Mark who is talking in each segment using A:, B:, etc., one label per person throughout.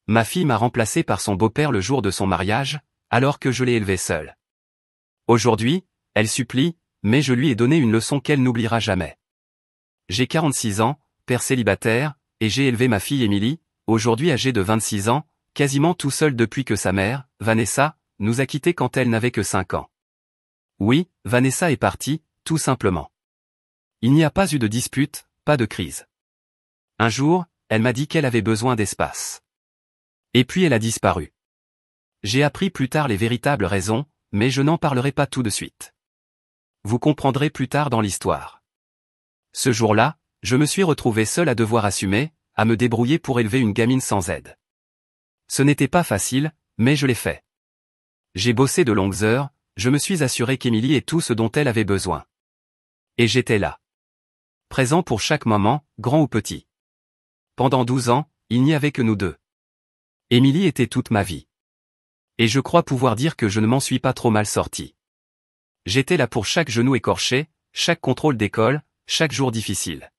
A: Ma fille m'a remplacé par son beau-père le jour de son mariage, alors que je l'ai élevée seule. Aujourd'hui, elle supplie, mais je lui ai donné une leçon qu'elle n'oubliera jamais. J'ai 46 ans, père célibataire, et j'ai élevé ma fille Émilie, aujourd'hui âgée de 26 ans, quasiment tout seul depuis que sa mère, Vanessa, nous a quittés quand elle n'avait que 5 ans. Oui, Vanessa est partie, tout simplement. Il n'y a pas eu de dispute, pas de crise. Un jour, elle m'a dit qu'elle avait besoin d'espace. Et puis elle a disparu. J'ai appris plus tard les véritables raisons, mais je n'en parlerai pas tout de suite. Vous comprendrez plus tard dans l'histoire. Ce jour-là, je me suis retrouvé seul à devoir assumer, à me débrouiller pour élever une gamine sans aide. Ce n'était pas facile, mais je l'ai fait. J'ai bossé de longues heures, je me suis assuré qu'Émilie ait tout ce dont elle avait besoin. Et j'étais là. Présent pour chaque moment, grand ou petit. Pendant 12 ans, il n'y avait que nous deux. Émilie était toute ma vie. Et je crois pouvoir dire que je ne m'en suis pas trop mal sorti. J'étais là pour chaque genou écorché, chaque contrôle d'école, chaque jour difficile.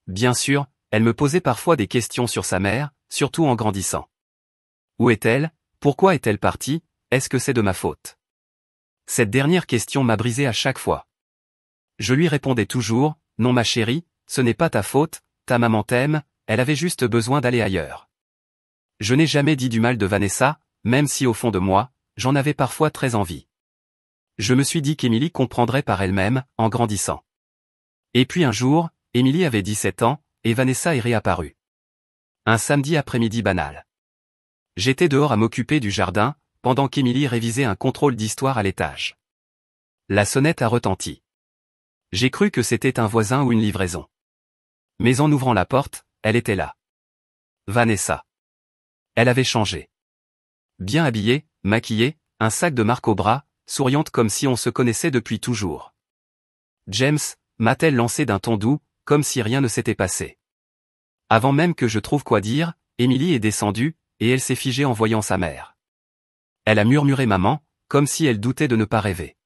A: Bien sûr, elle me posait parfois des questions sur sa mère, surtout en grandissant. Où est-elle? Pourquoi est-elle partie? Est-ce que c'est de ma faute? Cette dernière question m'a brisé à chaque fois. Je lui répondais toujours, non ma chérie, ce n'est pas ta faute, ta maman t'aime, elle avait juste besoin d'aller ailleurs. Je n'ai jamais dit du mal de Vanessa, même si au fond de moi, j'en avais parfois très envie. Je me suis dit qu'Émilie comprendrait par elle-même, en grandissant. Et puis un jour, Émilie avait 17 ans, et Vanessa est réapparue. Un samedi après-midi banal. J'étais dehors à m'occuper du jardin, pendant qu'Émilie révisait un contrôle d'histoire à l'étage. La sonnette a retenti. J'ai cru que c'était un voisin ou une livraison. Mais en ouvrant la porte, elle était là. Vanessa. Elle avait changé. Bien habillée, maquillée, un sac de marque au bras, souriante comme si on se connaissait depuis toujours. James, m'a-t-elle lancé d'un ton doux, comme si rien ne s'était passé. Avant même que je trouve quoi dire, Émilie est descendue, et elle s'est figée en voyant sa mère. Elle a murmuré maman, comme si elle doutait de ne pas rêver.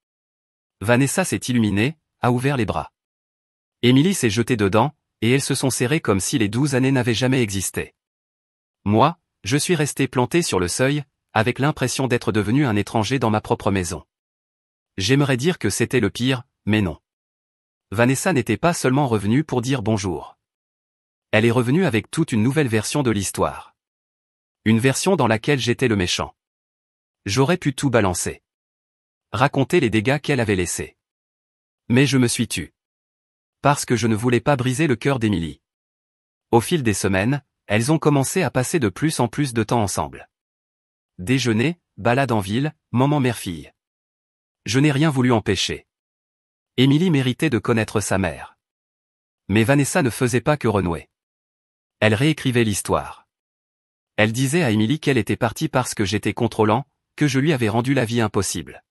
A: Vanessa s'est illuminée, a ouvert les bras. Émilie s'est jetée dedans, et elles se sont serrées comme si les 12 années n'avaient jamais existé. Moi, je suis resté planté sur le seuil, avec l'impression d'être devenu un étranger dans ma propre maison. J'aimerais dire que c'était le pire, mais non. Vanessa n'était pas seulement revenue pour dire bonjour. Elle est revenue avec toute une nouvelle version de l'histoire. Une version dans laquelle j'étais le méchant. J'aurais pu tout balancer. Raconter les dégâts qu'elle avait laissés. Mais je me suis tu. Parce que je ne voulais pas briser le cœur d'Émilie. Au fil des semaines, elles ont commencé à passer de plus en plus de temps ensemble. Déjeuner, balade en ville, moment mère-fille. Je n'ai rien voulu empêcher. Émilie méritait de connaître sa mère. Mais Vanessa ne faisait pas que renouer. Elle réécrivait l'histoire. Elle disait à Émilie qu'elle était partie parce que j'étais contrôlant, que je lui avais rendu la vie impossible.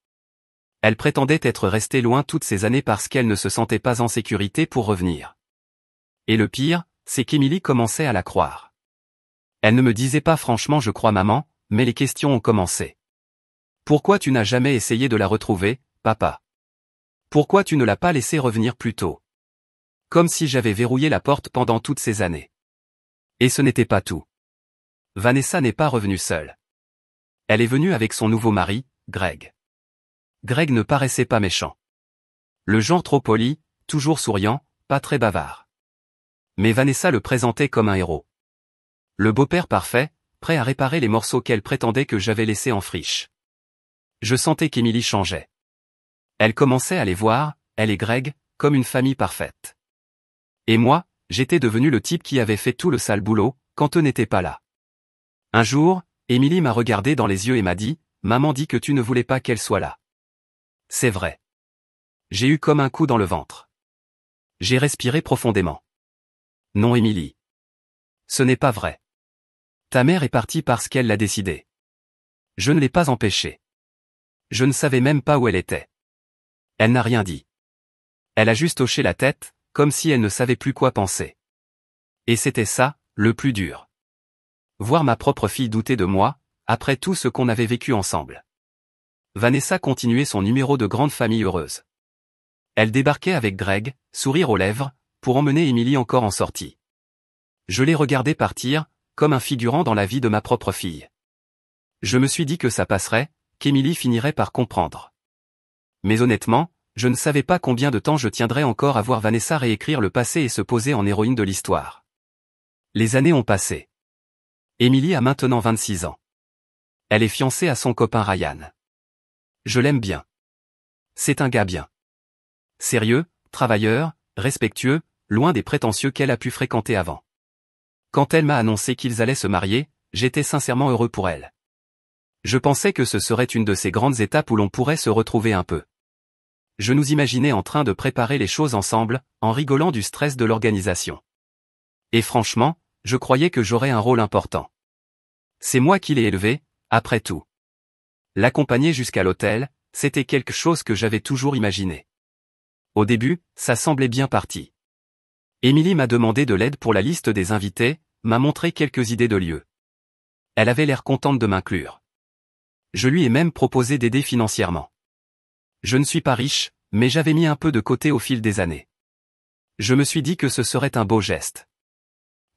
A: Elle prétendait être restée loin toutes ces années parce qu'elle ne se sentait pas en sécurité pour revenir. Et le pire, c'est qu'Émilie commençait à la croire. Elle ne me disait pas franchement je crois maman, mais les questions ont commencé. Pourquoi tu n'as jamais essayé de la retrouver, papa? Pourquoi tu ne l'as pas laissée revenir plus tôt? Comme si j'avais verrouillé la porte pendant toutes ces années. Et ce n'était pas tout. Vanessa n'est pas revenue seule. Elle est venue avec son nouveau mari, Greg. Greg ne paraissait pas méchant. Le genre trop poli, toujours souriant, pas très bavard. Mais Vanessa le présentait comme un héros. Le beau-père parfait, prêt à réparer les morceaux qu'elle prétendait que j'avais laissés en friche. Je sentais qu'Émilie changeait. Elle commençait à les voir, elle et Greg, comme une famille parfaite. Et moi, j'étais devenu le type qui avait fait tout le sale boulot, quand eux n'étaient pas là. Un jour, Émilie m'a regardé dans les yeux et m'a dit, « Maman dit que tu ne voulais pas qu'elle soit là. » C'est vrai. J'ai eu comme un coup dans le ventre. J'ai respiré profondément. Non Émilie. Ce n'est pas vrai. Ta mère est partie parce qu'elle l'a décidé. Je ne l'ai pas empêchée. Je ne savais même pas où elle était. Elle n'a rien dit. Elle a juste hoché la tête, comme si elle ne savait plus quoi penser. Et c'était ça, le plus dur. Voir ma propre fille douter de moi, après tout ce qu'on avait vécu ensemble. Vanessa continuait son numéro de grande famille heureuse. Elle débarquait avec Greg, sourire aux lèvres, pour emmener Émilie encore en sortie. Je l'ai regardée partir, comme un figurant dans la vie de ma propre fille. Je me suis dit que ça passerait, qu'Emily finirait par comprendre. Mais honnêtement, je ne savais pas combien de temps je tiendrais encore à voir Vanessa réécrire le passé et se poser en héroïne de l'histoire. Les années ont passé. Emily a maintenant 26 ans. Elle est fiancée à son copain Ryan. Je l'aime bien. C'est un gars bien. Sérieux, travailleur, respectueux, loin des prétentieux qu'elle a pu fréquenter avant. Quand elle m'a annoncé qu'ils allaient se marier, j'étais sincèrement heureux pour elle. Je pensais que ce serait une de ces grandes étapes où l'on pourrait se retrouver un peu. Je nous imaginais en train de préparer les choses ensemble, en rigolant du stress de l'organisation. Et franchement, je croyais que j'aurais un rôle important. C'est moi qui l'ai élevée, après tout. L'accompagner jusqu'à l'hôtel, c'était quelque chose que j'avais toujours imaginé. Au début, ça semblait bien parti. Emily m'a demandé de l'aide pour la liste des invités, m'a montré quelques idées de lieux. Elle avait l'air contente de m'inclure. Je lui ai même proposé d'aider financièrement. Je ne suis pas riche, mais j'avais mis un peu de côté au fil des années. Je me suis dit que ce serait un beau geste.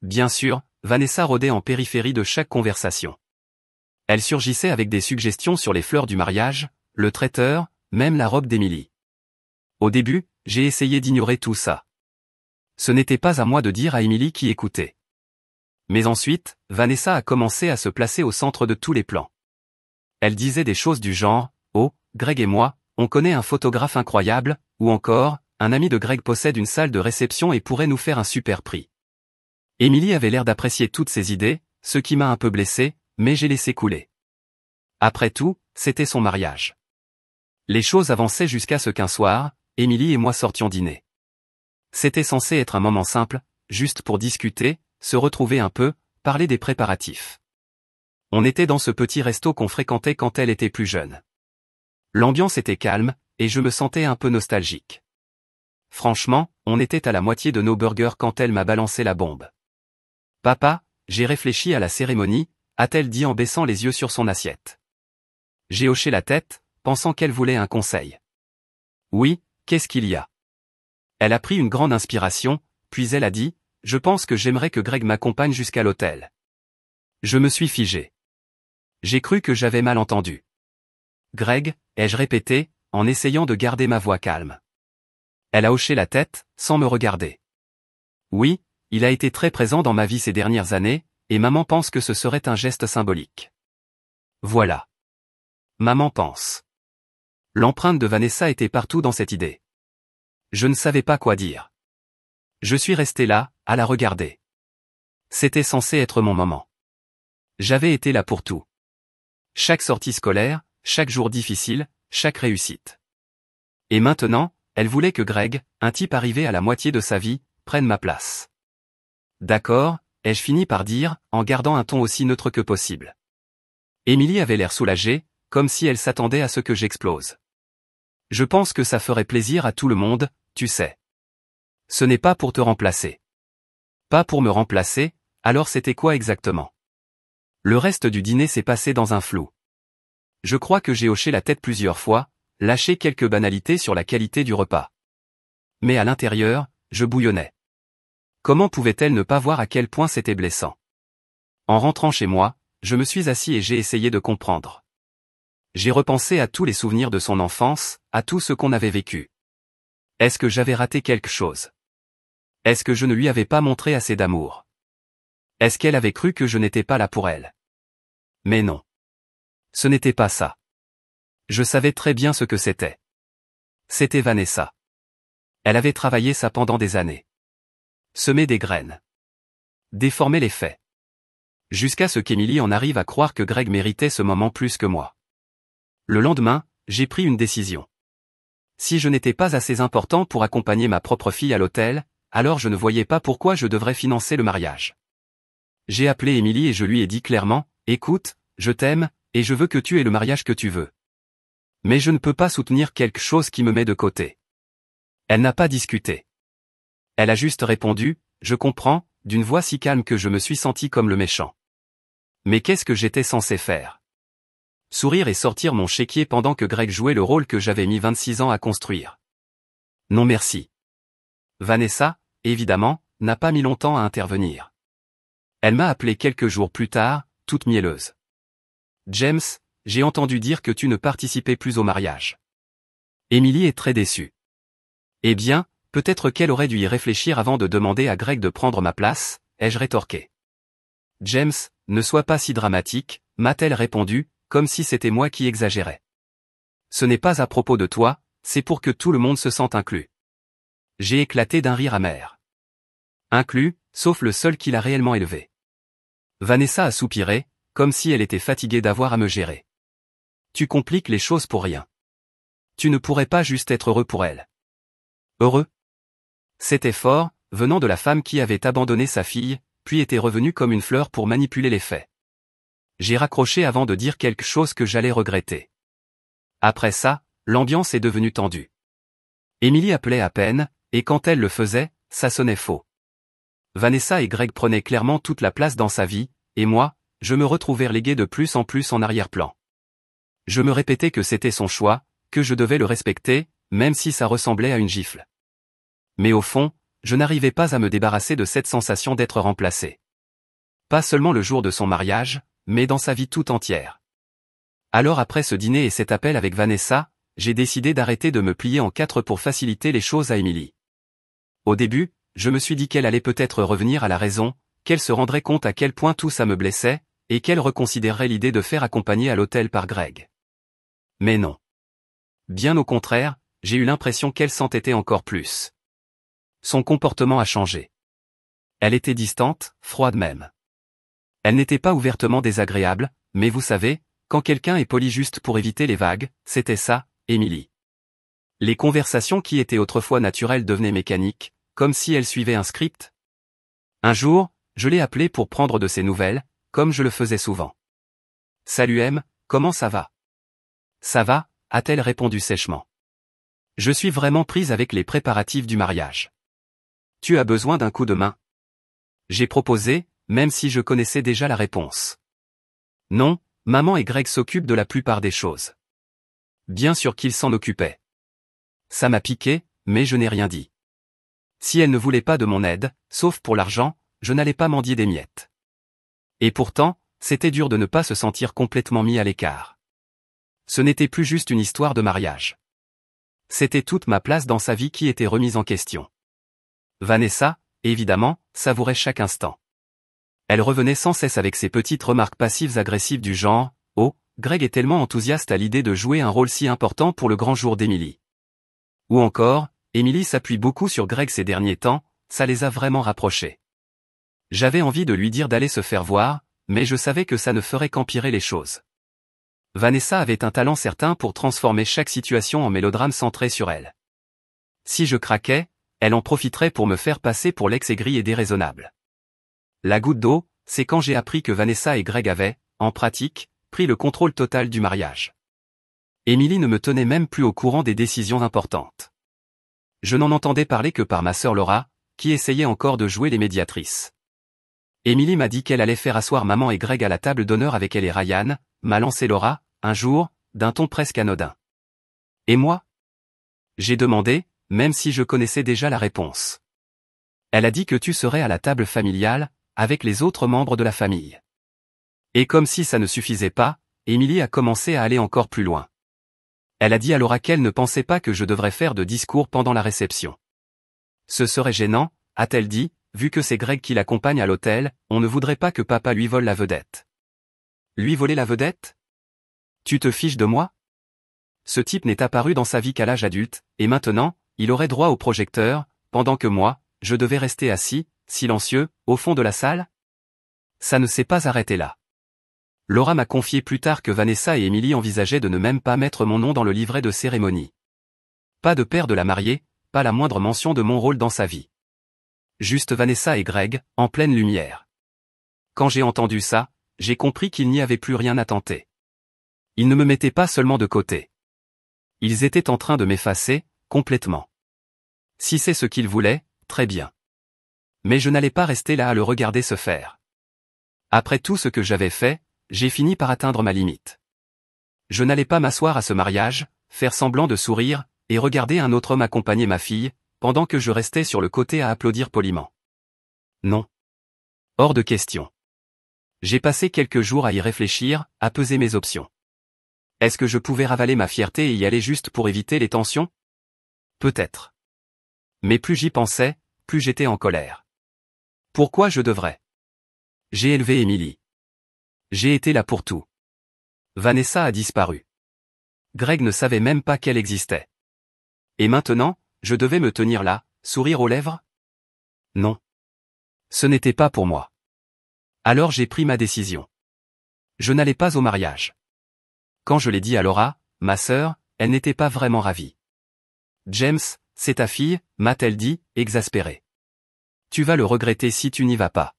A: Bien sûr, Vanessa rôdait en périphérie de chaque conversation. Elle surgissait avec des suggestions sur les fleurs du mariage, le traiteur, même la robe d'Emily. Au début, j'ai essayé d'ignorer tout ça. Ce n'était pas à moi de dire à Emily qui écouter. Mais ensuite, Vanessa a commencé à se placer au centre de tous les plans. Elle disait des choses du genre « Oh, Greg et moi, on connaît un photographe incroyable » ou encore « Un ami de Greg possède une salle de réception et pourrait nous faire un super prix ». Emily avait l'air d'apprécier toutes ces idées, ce qui m'a un peu blessé, mais j'ai laissé couler. Après tout, c'était son mariage. Les choses avançaient jusqu'à ce qu'un soir, Emily et moi sortions dîner. C'était censé être un moment simple, juste pour discuter, se retrouver un peu, parler des préparatifs. On était dans ce petit resto qu'on fréquentait quand elle était plus jeune. L'ambiance était calme, et je me sentais un peu nostalgique. Franchement, on était à la moitié de nos burgers quand elle m'a balancé la bombe. « Papa, j'ai réfléchi à la cérémonie », a-t-elle dit en baissant les yeux sur son assiette. J'ai hoché la tête, pensant qu'elle voulait un conseil. « Oui, qu'est-ce qu'il y a ?» Elle a pris une grande inspiration, puis elle a dit « Je pense que j'aimerais que Greg m'accompagne jusqu'à l'hôtel. » Je me suis figé. J'ai cru que j'avais mal entendu. « Greg », ai-je répété, en essayant de garder ma voix calme. Elle a hoché la tête, sans me regarder. « Oui, il a été très présent dans ma vie ces dernières années, et maman pense que ce serait un geste symbolique. » Voilà. Maman pense. L'empreinte de Vanessa était partout dans cette idée. Je ne savais pas quoi dire. Je suis resté là, à la regarder. C'était censé être mon moment. J'avais été là pour tout. Chaque sortie scolaire, chaque jour difficile, chaque réussite. Et maintenant, elle voulait que Greg, un type arrivé à la moitié de sa vie, prenne ma place. D'accord, ai-je fini par dire, en gardant un ton aussi neutre que possible. Emily avait l'air soulagée, comme si elle s'attendait à ce que j'explose. Je pense que ça ferait plaisir à tout le monde, tu sais. Ce n'est pas pour te remplacer. Pas pour me remplacer, alors c'était quoi exactement? Le reste du dîner s'est passé dans un flou. Je crois que j'ai hoché la tête plusieurs fois, lâché quelques banalités sur la qualité du repas. Mais à l'intérieur, je bouillonnais. Comment pouvait-elle ne pas voir à quel point c'était blessant? En rentrant chez moi, je me suis assis et j'ai essayé de comprendre. J'ai repensé à tous les souvenirs de son enfance, à tout ce qu'on avait vécu. Est-ce que j'avais raté quelque chose? Est-ce que je ne lui avais pas montré assez d'amour? Est-ce qu'elle avait cru que je n'étais pas là pour elle? Mais non. Ce n'était pas ça. Je savais très bien ce que c'était. C'était Vanessa. Elle avait travaillé ça pendant des années. Semer des graines. Déformer les faits. Jusqu'à ce qu'Emily en arrive à croire que Greg méritait ce moment plus que moi. Le lendemain, j'ai pris une décision. Si je n'étais pas assez important pour accompagner ma propre fille à l'hôtel, alors je ne voyais pas pourquoi je devrais financer le mariage. J'ai appelé Emily et je lui ai dit clairement, « Écoute, je t'aime, et je veux que tu aies le mariage que tu veux. Mais je ne peux pas soutenir quelque chose qui me met de côté. » Elle n'a pas discuté. Elle a juste répondu, « Je comprends », d'une voix si calme que je me suis senti comme le méchant. Mais qu'est-ce que j'étais censé faire? Sourire et sortir mon chéquier pendant que Greg jouait le rôle que j'avais mis 26 ans à construire. Non merci. Vanessa, évidemment, n'a pas mis longtemps à intervenir. Elle m'a appelé quelques jours plus tard, toute mielleuse. James, j'ai entendu dire que tu ne participais plus au mariage. Emily est très déçue. Eh bien, peut-être qu'elle aurait dû y réfléchir avant de demander à Greg de prendre ma place, ai-je rétorqué. James, ne sois pas si dramatique, m'a-t-elle répondu, comme si c'était moi qui exagérais. Ce n'est pas à propos de toi, c'est pour que tout le monde se sente inclus. J'ai éclaté d'un rire amer. Inclus, sauf le seul qui l'a réellement élevé. Vanessa a soupiré, comme si elle était fatiguée d'avoir à me gérer. Tu compliques les choses pour rien. Tu ne pourrais pas juste être heureux pour elle. Heureux? C'était fort, venant de la femme qui avait abandonné sa fille, puis était revenue comme une fleur pour manipuler les faits. J'ai raccroché avant de dire quelque chose que j'allais regretter. Après ça, l'ambiance est devenue tendue. Emily appelait à peine, et quand elle le faisait, ça sonnait faux. Vanessa et Greg prenaient clairement toute la place dans sa vie, et moi, je me retrouvais relégué de plus en plus en arrière-plan. Je me répétais que c'était son choix, que je devais le respecter, même si ça ressemblait à une gifle. Mais au fond, je n'arrivais pas à me débarrasser de cette sensation d'être remplacé. Pas seulement le jour de son mariage, mais dans sa vie tout entière. Alors après ce dîner et cet appel avec Vanessa, j'ai décidé d'arrêter de me plier en quatre pour faciliter les choses à Emily. Au début, je me suis dit qu'elle allait peut-être revenir à la raison, qu'elle se rendrait compte à quel point tout ça me blessait, et qu'elle reconsidérerait l'idée de faire accompagner à l'hôtel par Greg. Mais non. Bien au contraire, j'ai eu l'impression qu'elle s'entêtait encore plus. Son comportement a changé. Elle était distante, froide même. Elle n'était pas ouvertement désagréable, mais vous savez, quand quelqu'un est poli juste pour éviter les vagues, c'était ça, Emily. Les conversations qui étaient autrefois naturelles devenaient mécaniques, comme si elle suivait un script. Un jour, je l'ai appelée pour prendre de ses nouvelles, comme je le faisais souvent. « Salut M, comment ça va ?»« Ça va », a-t-elle répondu sèchement. « Je suis vraiment prise avec les préparatifs du mariage. Tu as besoin d'un coup de main ?» J'ai proposé, même si je connaissais déjà la réponse. « Non, maman et Greg s'occupent de la plupart des choses. » Bien sûr qu'ils s'en occupaient. Ça m'a piqué, mais je n'ai rien dit. Si elle ne voulait pas de mon aide, sauf pour l'argent, je n'allais pas mendier des miettes. Et pourtant, c'était dur de ne pas se sentir complètement mis à l'écart. Ce n'était plus juste une histoire de mariage. C'était toute ma place dans sa vie qui était remise en question. Vanessa, évidemment, savourait chaque instant. Elle revenait sans cesse avec ses petites remarques passives agressives du genre « Oh, Greg est tellement enthousiaste à l'idée de jouer un rôle si important pour le grand jour d'Emily. » Ou encore « Emily s'appuie beaucoup sur Greg ces derniers temps, ça les a vraiment rapprochés. » J'avais envie de lui dire d'aller se faire voir, mais je savais que ça ne ferait qu'empirer les choses. Vanessa avait un talent certain pour transformer chaque situation en mélodrame centré sur elle. Si je craquais, elle en profiterait pour me faire passer pour l'ex-aigri et déraisonnable. La goutte d'eau, c'est quand j'ai appris que Vanessa et Greg avaient, en pratique, pris le contrôle total du mariage. Emily ne me tenait même plus au courant des décisions importantes. Je n'en entendais parler que par ma sœur Laura, qui essayait encore de jouer les médiatrices. Emily m'a dit qu'elle allait faire asseoir maman et Greg à la table d'honneur avec elle et Ryan, m'a lancé Laura, un jour, d'un ton presque anodin. Et moi? J'ai demandé, même si je connaissais déjà la réponse. Elle a dit que tu serais à la table familiale, avec les autres membres de la famille. Et comme si ça ne suffisait pas, Emily a commencé à aller encore plus loin. Elle a dit à Laura qu'elle ne pensait pas que je devrais faire de discours pendant la réception. Ce serait gênant, a-t-elle dit, vu que c'est Greg qui l'accompagne à l'hôtel, on ne voudrait pas que papa lui vole la vedette. Lui voler la vedette? Tu te fiches de moi? Ce type n'est apparu dans sa vie qu'à l'âge adulte, et maintenant, il aurait droit au projecteur, pendant que moi, je devais rester assis, silencieux, au fond de la salle? Ça ne s'est pas arrêté là. Laura m'a confié plus tard que Vanessa et Emily envisageaient de ne même pas mettre mon nom dans le livret de cérémonie. Pas de père de la mariée, pas la moindre mention de mon rôle dans sa vie. Juste Vanessa et Greg, en pleine lumière. Quand j'ai entendu ça, j'ai compris qu'il n'y avait plus rien à tenter. Ils ne me mettaient pas seulement de côté. Ils étaient en train de m'effacer, complètement. Si c'est ce qu'ils voulaient, très bien. Mais je n'allais pas rester là à le regarder se faire. Après tout ce que j'avais fait, j'ai fini par atteindre ma limite. Je n'allais pas m'asseoir à ce mariage, faire semblant de sourire, et regarder un autre homme accompagner ma fille, pendant que je restais sur le côté à applaudir poliment. Non. Hors de question. J'ai passé quelques jours à y réfléchir, à peser mes options. Est-ce que je pouvais ravaler ma fierté et y aller juste pour éviter les tensions? Peut-être. Mais plus j'y pensais, plus j'étais en colère. Pourquoi je devrais? J'ai élevé Emily. J'ai été là pour tout. Vanessa a disparu. Greg ne savait même pas qu'elle existait. Et maintenant, je devais me tenir là, sourire aux lèvres? Non. Ce n'était pas pour moi. Alors j'ai pris ma décision. Je n'allais pas au mariage. Quand je l'ai dit à Laura, ma sœur, elle n'était pas vraiment ravie. James, c'est ta fille, m'a-t-elle dit, exaspérée. Tu vas le regretter si tu n'y vas pas.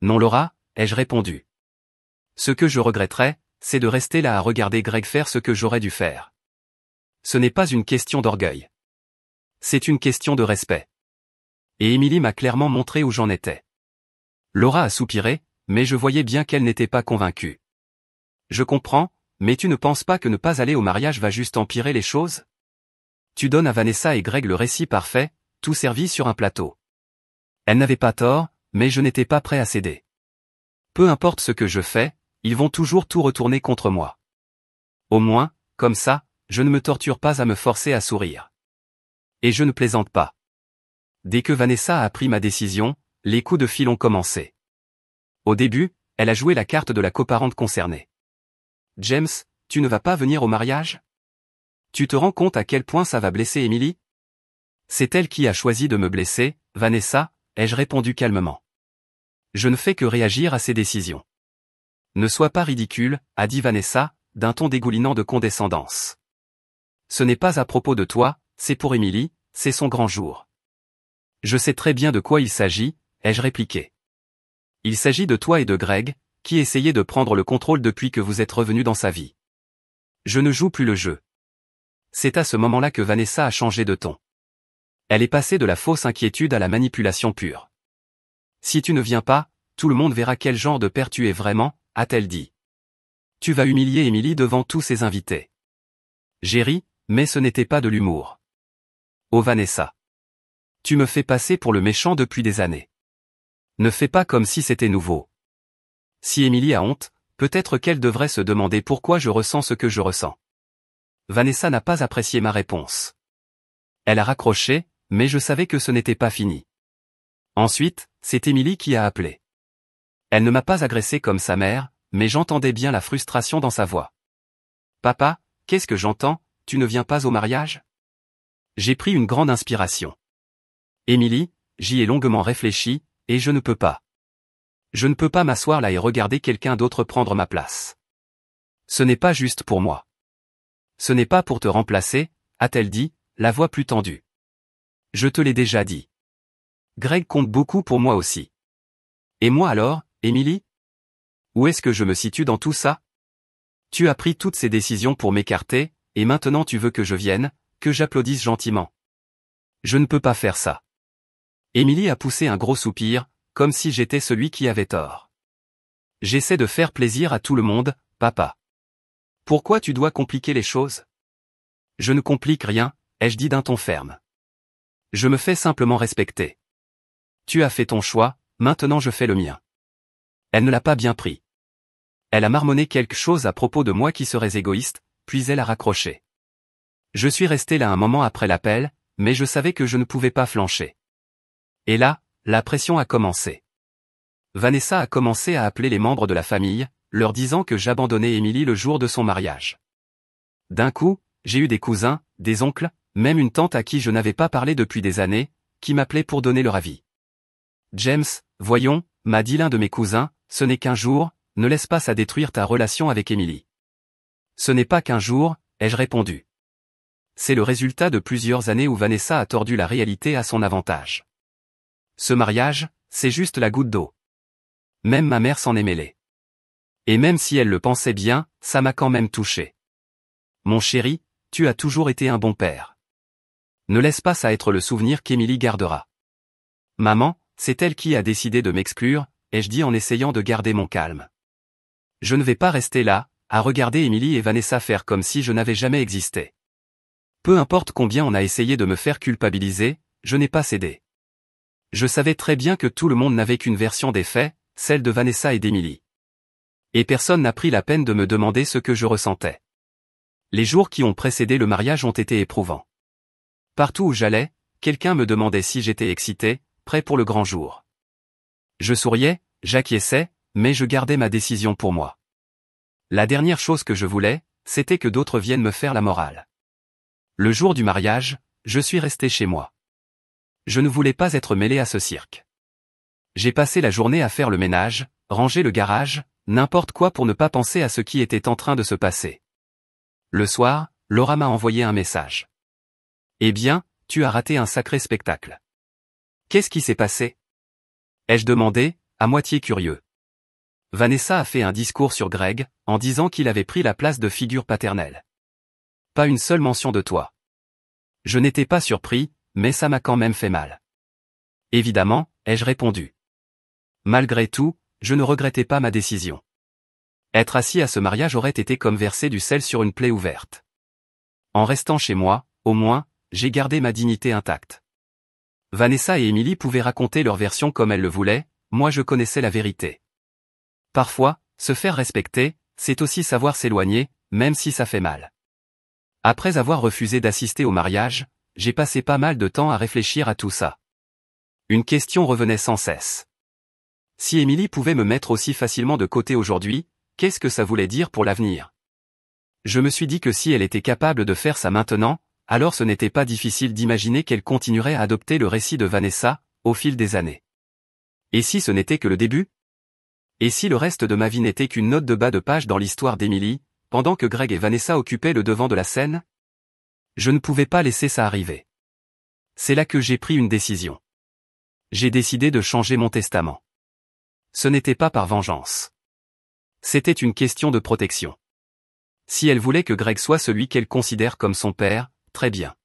A: Non Laura, ai-je répondu. Ce que je regretterais, c'est de rester là à regarder Greg faire ce que j'aurais dû faire. Ce n'est pas une question d'orgueil. C'est une question de respect. Et Emily m'a clairement montré où j'en étais. Laura a soupiré, mais je voyais bien qu'elle n'était pas convaincue. Je comprends, mais tu ne penses pas que ne pas aller au mariage va juste empirer les choses? Tu donnes à Vanessa et Greg le récit parfait, tout servi sur un plateau. Elle n'avait pas tort, mais je n'étais pas prêt à céder. Peu importe ce que je fais, ils vont toujours tout retourner contre moi. Au moins, comme ça, je ne me torture pas à me forcer à sourire. Et je ne plaisante pas. Dès que Vanessa a pris ma décision, les coups de fil ont commencé. Au début, elle a joué la carte de la coparente concernée. James, tu ne vas pas venir au mariage? Tu te rends compte à quel point ça va blesser Emily? C'est elle qui a choisi de me blesser, Vanessa, ai-je répondu calmement. Je ne fais que réagir à ses décisions. Ne sois pas ridicule, a dit Vanessa, d'un ton dégoulinant de condescendance. Ce n'est pas à propos de toi, c'est pour Emily, c'est son grand jour. Je sais très bien de quoi il s'agit, ai-je répliqué. Il s'agit de toi et de Greg, qui essayez de prendre le contrôle depuis que vous êtes revenu dans sa vie. Je ne joue plus le jeu. C'est à ce moment-là que Vanessa a changé de ton. Elle est passée de la fausse inquiétude à la manipulation pure. Si tu ne viens pas, tout le monde verra quel genre de père tu es vraiment, a-t-elle dit. Tu vas humilier Emily devant tous ses invités. J'ai ri, mais ce n'était pas de l'humour. Oh Vanessa. Tu me fais passer pour le méchant depuis des années. Ne fais pas comme si c'était nouveau. Si Emily a honte, peut-être qu'elle devrait se demander pourquoi je ressens ce que je ressens. Vanessa n'a pas apprécié ma réponse. Elle a raccroché, mais je savais que ce n'était pas fini. Ensuite, c'est Emily qui a appelé. Elle ne m'a pas agressé comme sa mère, mais j'entendais bien la frustration dans sa voix. Papa, qu'est-ce que j'entends, tu ne viens pas au mariage? J'ai pris une grande inspiration. Emily, j'y ai longuement réfléchi, et je ne peux pas. Je ne peux pas m'asseoir là et regarder quelqu'un d'autre prendre ma place. Ce n'est pas juste pour moi. Ce n'est pas pour te remplacer, a-t-elle dit, la voix plus tendue. Je te l'ai déjà dit. Greg compte beaucoup pour moi aussi. Et moi alors, Emily? Où est-ce que je me situe dans tout ça? Tu as pris toutes ces décisions pour m'écarter, et maintenant tu veux que je vienne, que j'applaudisse gentiment. Je ne peux pas faire ça. Emily a poussé un gros soupir, comme si j'étais celui qui avait tort. J'essaie de faire plaisir à tout le monde, papa. Pourquoi tu dois compliquer les choses? Je ne complique rien, ai-je dit d'un ton ferme. Je me fais simplement respecter. Tu as fait ton choix, maintenant je fais le mien. Elle ne l'a pas bien pris. Elle a marmonné quelque chose à propos de moi qui serais égoïste, puis elle a raccroché. Je suis resté là un moment après l'appel, mais je savais que je ne pouvais pas flancher. Et là, la pression a commencé. Vanessa a commencé à appeler les membres de la famille, leur disant que j'abandonnais Emily le jour de son mariage. D'un coup, j'ai eu des cousins, des oncles, même une tante à qui je n'avais pas parlé depuis des années, qui m'appelaient pour donner leur avis. James, voyons, m'a dit l'un de mes cousins, ce n'est qu'un jour, ne laisse pas ça détruire ta relation avec Emily. Ce n'est pas qu'un jour, ai-je répondu. C'est le résultat de plusieurs années où Vanessa a tordu la réalité à son avantage. Ce mariage, c'est juste la goutte d'eau. Même ma mère s'en est mêlée. Et même si elle le pensait bien, ça m'a quand même touché. Mon chéri, tu as toujours été un bon père. Ne laisse pas ça être le souvenir qu'Emily gardera. Maman, c'est elle qui a décidé de m'exclure, ai-je dit en essayant de garder mon calme. Je ne vais pas rester là, à regarder Emily et Vanessa faire comme si je n'avais jamais existé. Peu importe combien on a essayé de me faire culpabiliser, je n'ai pas cédé. Je savais très bien que tout le monde n'avait qu'une version des faits, celle de Vanessa et d'Emily. Et personne n'a pris la peine de me demander ce que je ressentais. Les jours qui ont précédé le mariage ont été éprouvants. Partout où j'allais, quelqu'un me demandait si j'étais excité, prêt pour le grand jour. Je souriais, j'acquiesçais, mais je gardais ma décision pour moi. La dernière chose que je voulais, c'était que d'autres viennent me faire la morale. Le jour du mariage, je suis resté chez moi. Je ne voulais pas être mêlé à ce cirque. J'ai passé la journée à faire le ménage, ranger le garage, n'importe quoi pour ne pas penser à ce qui était en train de se passer. Le soir, Laura m'a envoyé un message. Eh bien, tu as raté un sacré spectacle. Qu'est-ce qui s'est passé? Ai-je demandé, à moitié curieux. Vanessa a fait un discours sur Greg, en disant qu'il avait pris la place de figure paternelle. Pas une seule mention de toi. Je n'étais pas surpris, mais ça m'a quand même fait mal. Évidemment, ai-je répondu. Malgré tout, je ne regrettais pas ma décision. Être assis à ce mariage aurait été comme verser du sel sur une plaie ouverte. En restant chez moi, au moins, j'ai gardé ma dignité intacte. Vanessa et Emily pouvaient raconter leur version comme elles le voulaient, moi je connaissais la vérité. Parfois, se faire respecter, c'est aussi savoir s'éloigner, même si ça fait mal. Après avoir refusé d'assister au mariage, j'ai passé pas mal de temps à réfléchir à tout ça. Une question revenait sans cesse. Si Emily pouvait me mettre aussi facilement de côté aujourd'hui, qu'est-ce que ça voulait dire pour l'avenir? Je me suis dit que si elle était capable de faire ça maintenant, alors ce n'était pas difficile d'imaginer qu'elle continuerait à adopter le récit de Vanessa, au fil des années. Et si ce n'était que le début? Et si le reste de ma vie n'était qu'une note de bas de page dans l'histoire d'Emily, pendant que Greg et Vanessa occupaient le devant de la scène? Je ne pouvais pas laisser ça arriver. C'est là que j'ai pris une décision. J'ai décidé de changer mon testament. Ce n'était pas par vengeance. C'était une question de protection. Si elle voulait que Greg soit celui qu'elle considère comme son père, très bien.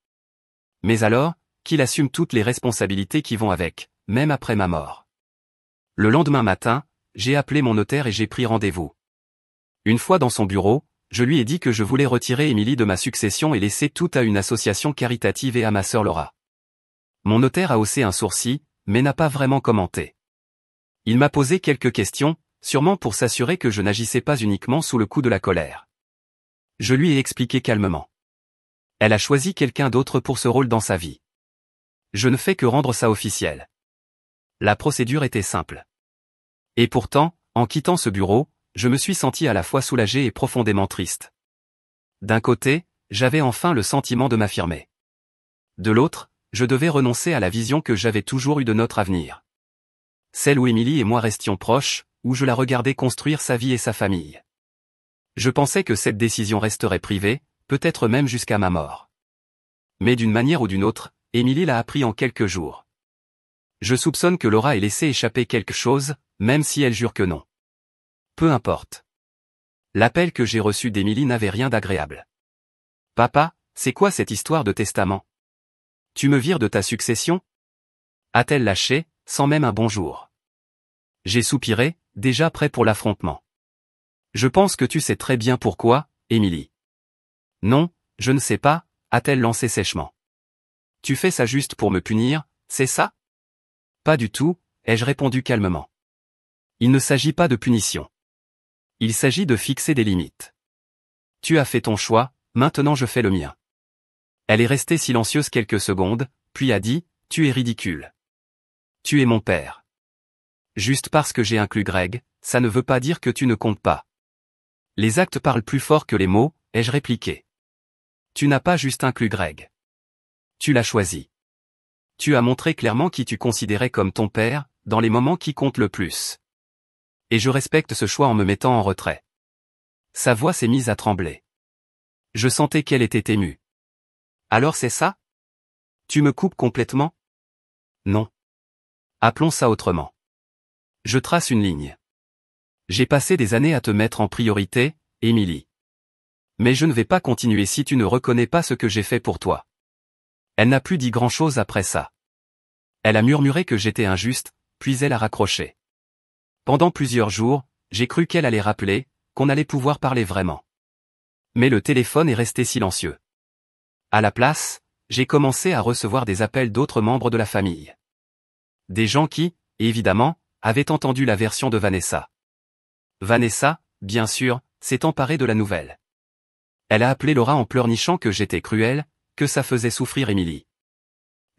A: Mais alors, qu'il assume toutes les responsabilités qui vont avec, même après ma mort. Le lendemain matin, j'ai appelé mon notaire et j'ai pris rendez-vous. Une fois dans son bureau, je lui ai dit que je voulais retirer Emily de ma succession et laisser tout à une association caritative et à ma sœur Laura. Mon notaire a haussé un sourcil, mais n'a pas vraiment commenté. Il m'a posé quelques questions, sûrement pour s'assurer que je n'agissais pas uniquement sous le coup de la colère. Je lui ai expliqué calmement. Elle a choisi quelqu'un d'autre pour ce rôle dans sa vie. Je ne fais que rendre ça officiel. La procédure était simple. Et pourtant, en quittant ce bureau, je me suis senti à la fois soulagé et profondément triste. D'un côté, j'avais enfin le sentiment de m'affirmer. De l'autre, je devais renoncer à la vision que j'avais toujours eue de notre avenir. Celle où Emily et moi restions proches, où je la regardais construire sa vie et sa famille. Je pensais que cette décision resterait privée, peut-être même jusqu'à ma mort. Mais d'une manière ou d'une autre, Emily l'a appris en quelques jours. Je soupçonne que Laura ait laissé échapper quelque chose, même si elle jure que non. Peu importe. L'appel que j'ai reçu d'Emily n'avait rien d'agréable. Papa, c'est quoi cette histoire de testament? Tu me vires de ta succession? A-t-elle lâché, sans même un bonjour? J'ai soupiré, déjà prêt pour l'affrontement. Je pense que tu sais très bien pourquoi, Emily. Non, je ne sais pas, a-t-elle lancé sèchement. Tu fais ça juste pour me punir, c'est ça? Pas du tout, ai-je répondu calmement. Il ne s'agit pas de punition. Il s'agit de fixer des limites. Tu as fait ton choix, maintenant je fais le mien. Elle est restée silencieuse quelques secondes, puis a dit, tu es ridicule. Tu es mon père. Juste parce que j'ai inclus Greg, ça ne veut pas dire que tu ne comptes pas. Les actes parlent plus fort que les mots, ai-je répliqué. Tu n'as pas juste inclus Greg. Tu l'as choisi. Tu as montré clairement qui tu considérais comme ton père, dans les moments qui comptent le plus. Et je respecte ce choix en me mettant en retrait. Sa voix s'est mise à trembler. Je sentais qu'elle était émue. Alors c'est ça? Tu me coupes complètement? Non. Appelons ça autrement. Je trace une ligne. J'ai passé des années à te mettre en priorité, Emily. Mais je ne vais pas continuer si tu ne reconnais pas ce que j'ai fait pour toi. Elle n'a plus dit grand-chose après ça. Elle a murmuré que j'étais injuste, puis elle a raccroché. Pendant plusieurs jours, j'ai cru qu'elle allait rappeler, qu'on allait pouvoir parler vraiment. Mais le téléphone est resté silencieux. À la place, j'ai commencé à recevoir des appels d'autres membres de la famille. Des gens qui, évidemment, avaient entendu la version de Vanessa. Vanessa, bien sûr, s'est emparée de la nouvelle. Elle a appelé Laura en pleurnichant que j'étais cruel, que ça faisait souffrir Émilie.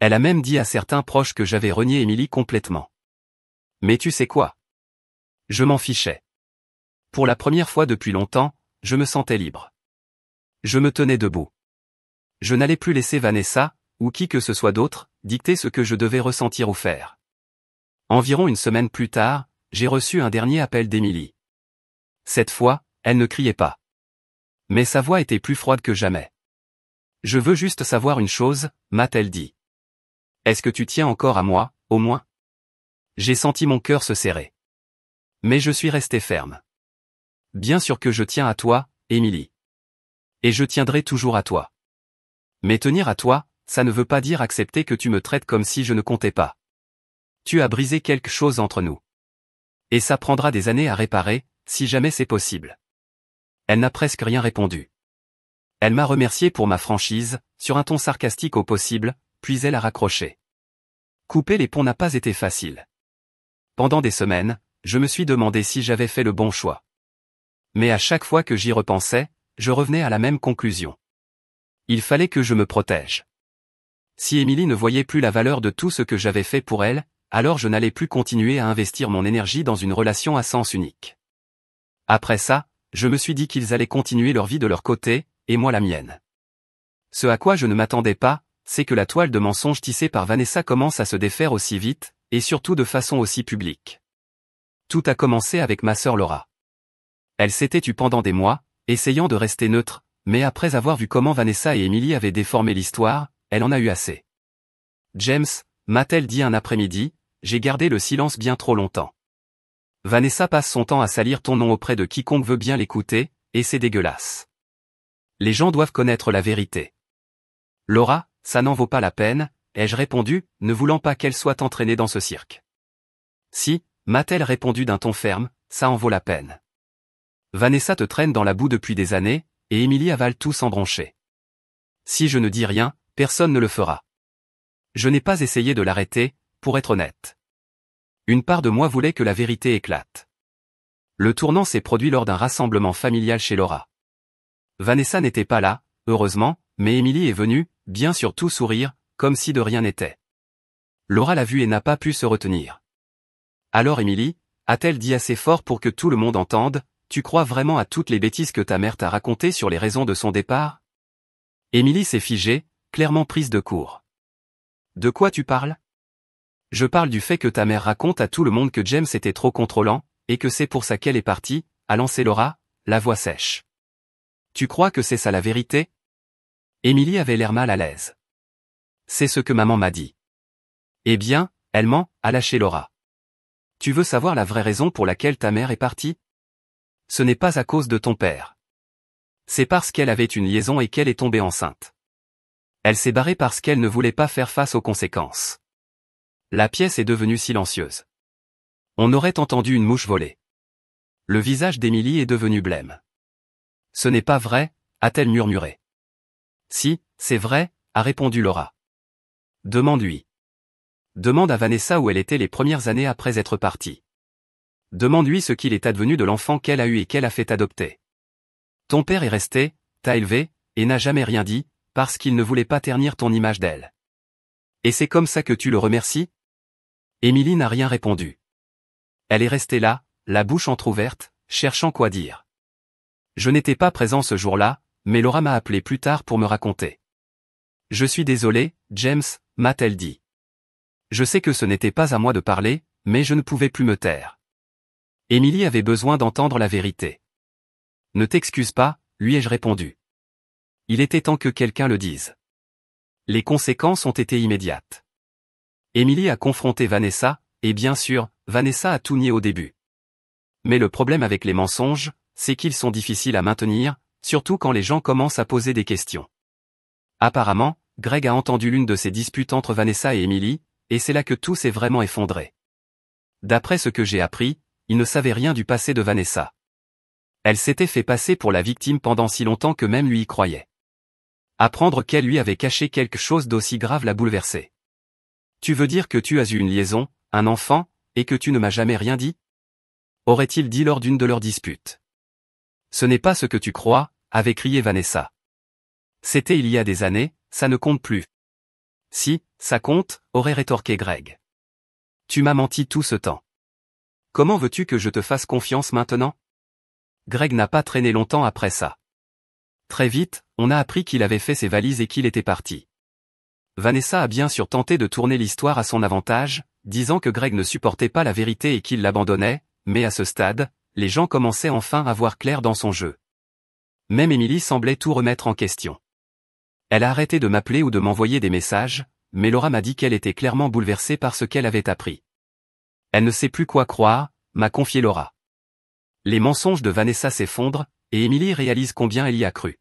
A: Elle a même dit à certains proches que j'avais renié Émilie complètement. Mais tu sais quoi? Je m'en fichais. Pour la première fois depuis longtemps, je me sentais libre. Je me tenais debout. Je n'allais plus laisser Vanessa, ou qui que ce soit d'autre, dicter ce que je devais ressentir ou faire. Environ une semaine plus tard, j'ai reçu un dernier appel d'Émilie. Cette fois, elle ne criait pas. Mais sa voix était plus froide que jamais. Je veux juste savoir une chose, m'a-t-elle dit. Est-ce que tu tiens encore à moi, au moins? J'ai senti mon cœur se serrer. Mais je suis resté ferme. Bien sûr que je tiens à toi, Émilie. Et je tiendrai toujours à toi. Mais tenir à toi, ça ne veut pas dire accepter que tu me traites comme si je ne comptais pas. Tu as brisé quelque chose entre nous. Et ça prendra des années à réparer, si jamais c'est possible. Elle n'a presque rien répondu. Elle m'a remercié pour ma franchise, sur un ton sarcastique au possible, puis elle a raccroché. Couper les ponts n'a pas été facile. Pendant des semaines, je me suis demandé si j'avais fait le bon choix. Mais à chaque fois que j'y repensais, je revenais à la même conclusion. Il fallait que je me protège. Si Émilie ne voyait plus la valeur de tout ce que j'avais fait pour elle, alors je n'allais plus continuer à investir mon énergie dans une relation à sens unique. Après ça, je me suis dit qu'ils allaient continuer leur vie de leur côté, et moi la mienne. Ce à quoi je ne m'attendais pas, c'est que la toile de mensonges tissée par Vanessa commence à se défaire aussi vite, et surtout de façon aussi publique. Tout a commencé avec ma sœur Laura. Elle s'était tue pendant des mois, essayant de rester neutre, mais après avoir vu comment Vanessa et Émilie avaient déformé l'histoire, elle en a eu assez. James, m'a-t-elle dit un après-midi, j'ai gardé le silence bien trop longtemps. Vanessa passe son temps à salir ton nom auprès de quiconque veut bien l'écouter, et c'est dégueulasse. Les gens doivent connaître la vérité. Laura, ça n'en vaut pas la peine, ai-je répondu, ne voulant pas qu'elle soit entraînée dans ce cirque. Si, m'a-t-elle répondu d'un ton ferme, ça en vaut la peine. Vanessa te traîne dans la boue depuis des années, et Émilie avale tout sans broncher. Si je ne dis rien, personne ne le fera. Je n'ai pas essayé de l'arrêter, pour être honnête. Une part de moi voulait que la vérité éclate. Le tournant s'est produit lors d'un rassemblement familial chez Laura. Vanessa n'était pas là, heureusement, mais Émilie est venue, bien sûr tout sourire, comme si de rien n'était. Laura l'a vue et n'a pas pu se retenir. Alors Émilie, a-t-elle dit assez fort pour que tout le monde entende, tu crois vraiment à toutes les bêtises que ta mère t'a racontées sur les raisons de son départ? Émilie s'est figée, clairement prise de court. De quoi tu parles? Je parle du fait que ta mère raconte à tout le monde que James était trop contrôlant, et que c'est pour ça qu'elle est partie, a lancé Laura, la voix sèche. Tu crois que c'est ça la vérité? Émilie avait l'air mal à l'aise. C'est ce que maman m'a dit. Eh bien, elle ment, a lâché Laura. Tu veux savoir la vraie raison pour laquelle ta mère est partie? Ce n'est pas à cause de ton père. C'est parce qu'elle avait une liaison et qu'elle est tombée enceinte. Elle s'est barrée parce qu'elle ne voulait pas faire face aux conséquences. La pièce est devenue silencieuse. On aurait entendu une mouche voler. Le visage d'Émilie est devenu blême. Ce n'est pas vrai, a-t-elle murmuré. Si, c'est vrai, a répondu Laura. Demande-lui. Demande à Vanessa où elle était les premières années après être partie. Demande-lui ce qu'il est advenu de l'enfant qu'elle a eu et qu'elle a fait adopter. Ton père est resté, t'a élevé, et n'a jamais rien dit, parce qu'il ne voulait pas ternir ton image d'elle. Et c'est comme ça que tu le remercies? Émilie n'a rien répondu. Elle est restée là, la bouche entr'ouverte, cherchant quoi dire. Je n'étais pas présent ce jour-là, mais Laura m'a appelé plus tard pour me raconter. Je suis désolé, James, m'a-t-elle dit. Je sais que ce n'était pas à moi de parler, mais je ne pouvais plus me taire. Émilie avait besoin d'entendre la vérité. Ne t'excuse pas, lui ai-je répondu. Il était temps que quelqu'un le dise. Les conséquences ont été immédiates. Émilie a confronté Vanessa, et bien sûr, Vanessa a tout nié au début. Mais le problème avec les mensonges, c'est qu'ils sont difficiles à maintenir, surtout quand les gens commencent à poser des questions. Apparemment, Greg a entendu l'une de ces disputes entre Vanessa et Émilie, et c'est là que tout s'est vraiment effondré. D'après ce que j'ai appris, il ne savait rien du passé de Vanessa. Elle s'était fait passer pour la victime pendant si longtemps que même lui y croyait. Apprendre qu'elle lui avait caché quelque chose d'aussi grave l'a bouleversé. Tu veux dire que tu as eu une liaison, un enfant, et que tu ne m'as jamais rien dit? Aurait-il dit lors d'une de leurs disputes. Ce n'est pas ce que tu crois, avait crié Vanessa. C'était il y a des années, ça ne compte plus. Si, ça compte, aurait rétorqué Greg. Tu m'as menti tout ce temps. Comment veux-tu que je te fasse confiance maintenant? Greg n'a pas traîné longtemps après ça. Très vite, on a appris qu'il avait fait ses valises et qu'il était parti. Vanessa a bien sûr tenté de tourner l'histoire à son avantage, disant que Greg ne supportait pas la vérité et qu'il l'abandonnait, mais à ce stade, les gens commençaient enfin à voir clair dans son jeu. Même Emily semblait tout remettre en question. Elle a arrêté de m'appeler ou de m'envoyer des messages, mais Laura m'a dit qu'elle était clairement bouleversée par ce qu'elle avait appris. Elle ne sait plus quoi croire, m'a confié Laura. Les mensonges de Vanessa s'effondrent, et Emily réalise combien elle y a cru.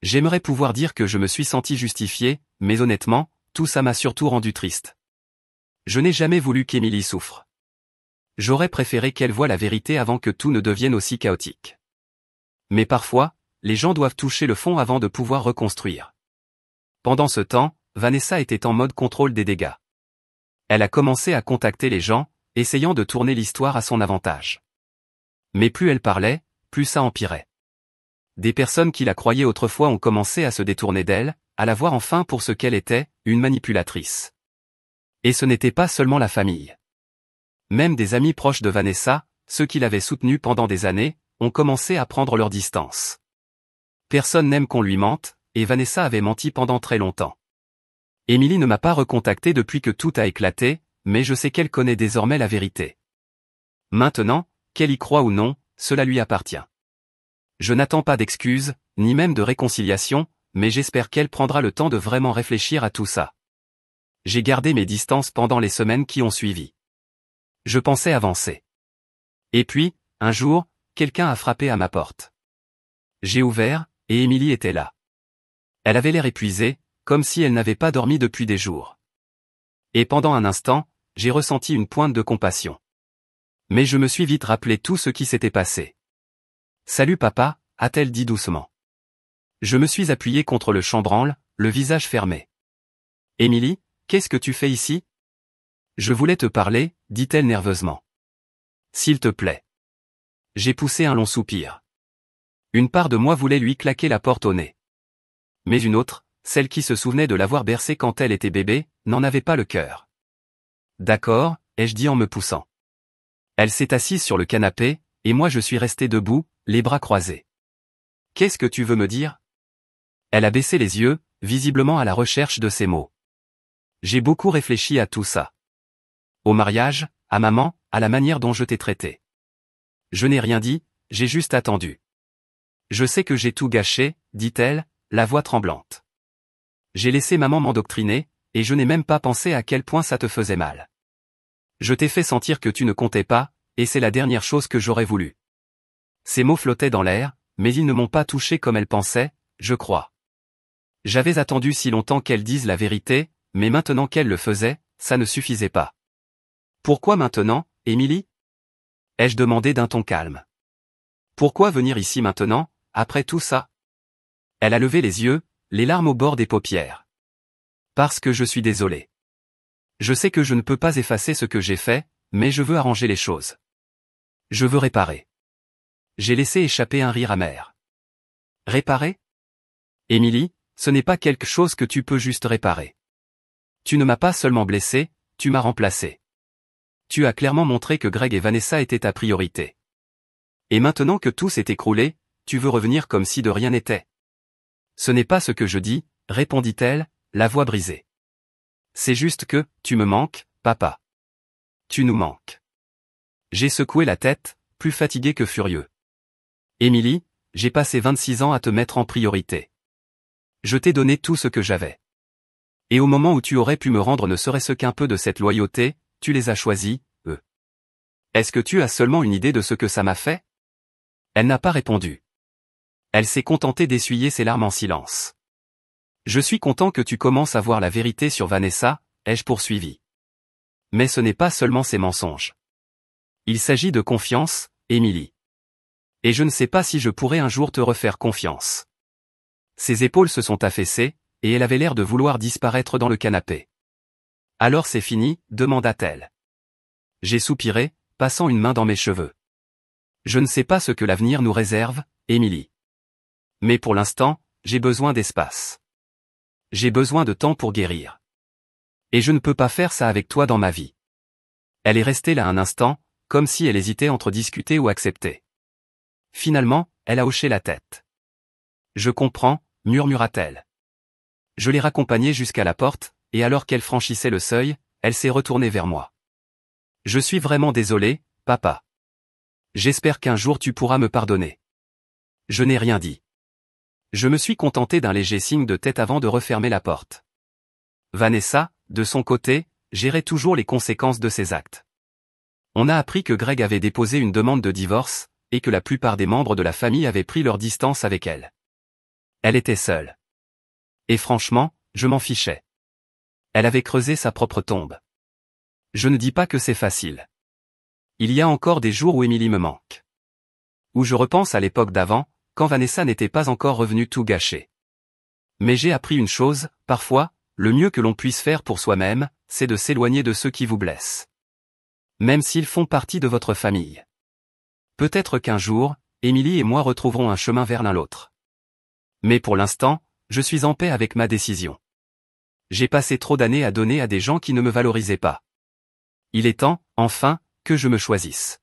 A: J'aimerais pouvoir dire que je me suis senti justifié, mais honnêtement, tout ça m'a surtout rendu triste. Je n'ai jamais voulu qu'Emily souffre. J'aurais préféré qu'elle voie la vérité avant que tout ne devienne aussi chaotique. Mais parfois, les gens doivent toucher le fond avant de pouvoir reconstruire. Pendant ce temps, Vanessa était en mode contrôle des dégâts. Elle a commencé à contacter les gens, essayant de tourner l'histoire à son avantage. Mais plus elle parlait, plus ça empirait. Des personnes qui la croyaient autrefois ont commencé à se détourner d'elle, à la voir enfin pour ce qu'elle était, une manipulatrice. Et ce n'était pas seulement la famille. Même des amis proches de Vanessa, ceux qui l'avaient soutenue pendant des années, ont commencé à prendre leur distance. Personne n'aime qu'on lui mente, et Vanessa avait menti pendant très longtemps. Emily ne m'a pas recontacté depuis que tout a éclaté, mais je sais qu'elle connaît désormais la vérité. Maintenant, qu'elle y croit ou non, cela lui appartient. Je n'attends pas d'excuses, ni même de réconciliation, mais j'espère qu'elle prendra le temps de vraiment réfléchir à tout ça. J'ai gardé mes distances pendant les semaines qui ont suivi. Je pensais avancer. Et puis, un jour, quelqu'un a frappé à ma porte. J'ai ouvert, et Emily était là. Elle avait l'air épuisée, comme si elle n'avait pas dormi depuis des jours. Et pendant un instant, j'ai ressenti une pointe de compassion. Mais je me suis vite rappelé tout ce qui s'était passé. « Salut papa », a-t-elle dit doucement. Je me suis appuyé contre le chambranle, le visage fermé. « Emily, qu'est-ce que tu fais ici ?»« Je voulais te parler », dit-elle nerveusement. « S'il te plaît. » J'ai poussé un long soupir. Une part de moi voulait lui claquer la porte au nez. Mais une autre, celle qui se souvenait de l'avoir bercée quand elle était bébé, n'en avait pas le cœur. « D'accord », ai-je dit en me poussant. Elle s'est assise sur le canapé, et moi je suis resté debout, les bras croisés. « Qu'est-ce que tu veux me dire ?» Elle a baissé les yeux, visiblement à la recherche de ces mots. J'ai beaucoup réfléchi à tout ça. Au mariage, à maman, à la manière dont je t'ai traité. Je n'ai rien dit, j'ai juste attendu. Je sais que j'ai tout gâché, dit-elle, la voix tremblante. J'ai laissé maman m'endoctriner, et je n'ai même pas pensé à quel point ça te faisait mal. Je t'ai fait sentir que tu ne comptais pas, et c'est la dernière chose que j'aurais voulu. Ces mots flottaient dans l'air, mais ils ne m'ont pas touché comme elle pensait, je crois. J'avais attendu si longtemps qu'elle dise la vérité, mais maintenant qu'elle le faisait, ça ne suffisait pas. Pourquoi maintenant, Emily ? Ai-je demandé d'un ton calme. Pourquoi venir ici maintenant, après tout ça ? Elle a levé les yeux, les larmes au bord des paupières. Parce que je suis désolé. Je sais que je ne peux pas effacer ce que j'ai fait, mais je veux arranger les choses. Je veux réparer. J'ai laissé échapper un rire amer. Réparer ? Emily, ce n'est pas quelque chose que tu peux juste réparer. Tu ne m'as pas seulement blessé, tu m'as remplacé. Tu as clairement montré que Greg et Vanessa étaient ta priorité. Et maintenant que tout s'est écroulé, tu veux revenir comme si de rien n'était. Ce n'est pas ce que je dis, répondit-elle, la voix brisée. C'est juste que, tu me manques, papa. Tu nous manques. J'ai secoué la tête, plus fatigué que furieux. Emily, j'ai passé 26 ans à te mettre en priorité. Je t'ai donné tout ce que j'avais. Et au moment où tu aurais pu me rendre ne serait-ce qu'un peu de cette loyauté, tu les as choisis, eux. Est-ce que tu as seulement une idée de ce que ça m'a fait ? Elle n'a pas répondu. Elle s'est contentée d'essuyer ses larmes en silence. Je suis content que tu commences à voir la vérité sur Vanessa, ai-je poursuivi. Mais ce n'est pas seulement ces mensonges. Il s'agit de confiance, Emily. Et je ne sais pas si je pourrai un jour te refaire confiance. Ses épaules se sont affaissées, et elle avait l'air de vouloir disparaître dans le canapé. Alors c'est fini, demanda-t-elle. J'ai soupiré, passant une main dans mes cheveux. Je ne sais pas ce que l'avenir nous réserve, Émilie. Mais pour l'instant, j'ai besoin d'espace. J'ai besoin de temps pour guérir. Et je ne peux pas faire ça avec toi dans ma vie. Elle est restée là un instant, comme si elle hésitait entre discuter ou accepter. Finalement, elle a hoché la tête. Je comprends, murmura-t-elle. Je l'ai raccompagnée jusqu'à la porte, et alors qu'elle franchissait le seuil, elle s'est retournée vers moi. Je suis vraiment désolé, papa. J'espère qu'un jour tu pourras me pardonner. Je n'ai rien dit. Je me suis contenté d'un léger signe de tête avant de refermer la porte. Vanessa, de son côté, gérait toujours les conséquences de ses actes. On a appris que Greg avait déposé une demande de divorce, et que la plupart des membres de la famille avaient pris leur distance avec elle. Elle était seule. Et franchement, je m'en fichais. Elle avait creusé sa propre tombe. Je ne dis pas que c'est facile. Il y a encore des jours où Émilie me manque. Où je repense à l'époque d'avant, quand Vanessa n'était pas encore revenue tout gâcher. Mais j'ai appris une chose, parfois, le mieux que l'on puisse faire pour soi-même, c'est de s'éloigner de ceux qui vous blessent. Même s'ils font partie de votre famille. Peut-être qu'un jour, Émilie et moi retrouverons un chemin vers l'un l'autre. Mais pour l'instant, je suis en paix avec ma décision. J'ai passé trop d'années à donner à des gens qui ne me valorisaient pas. Il est temps, enfin, que je me choisisse.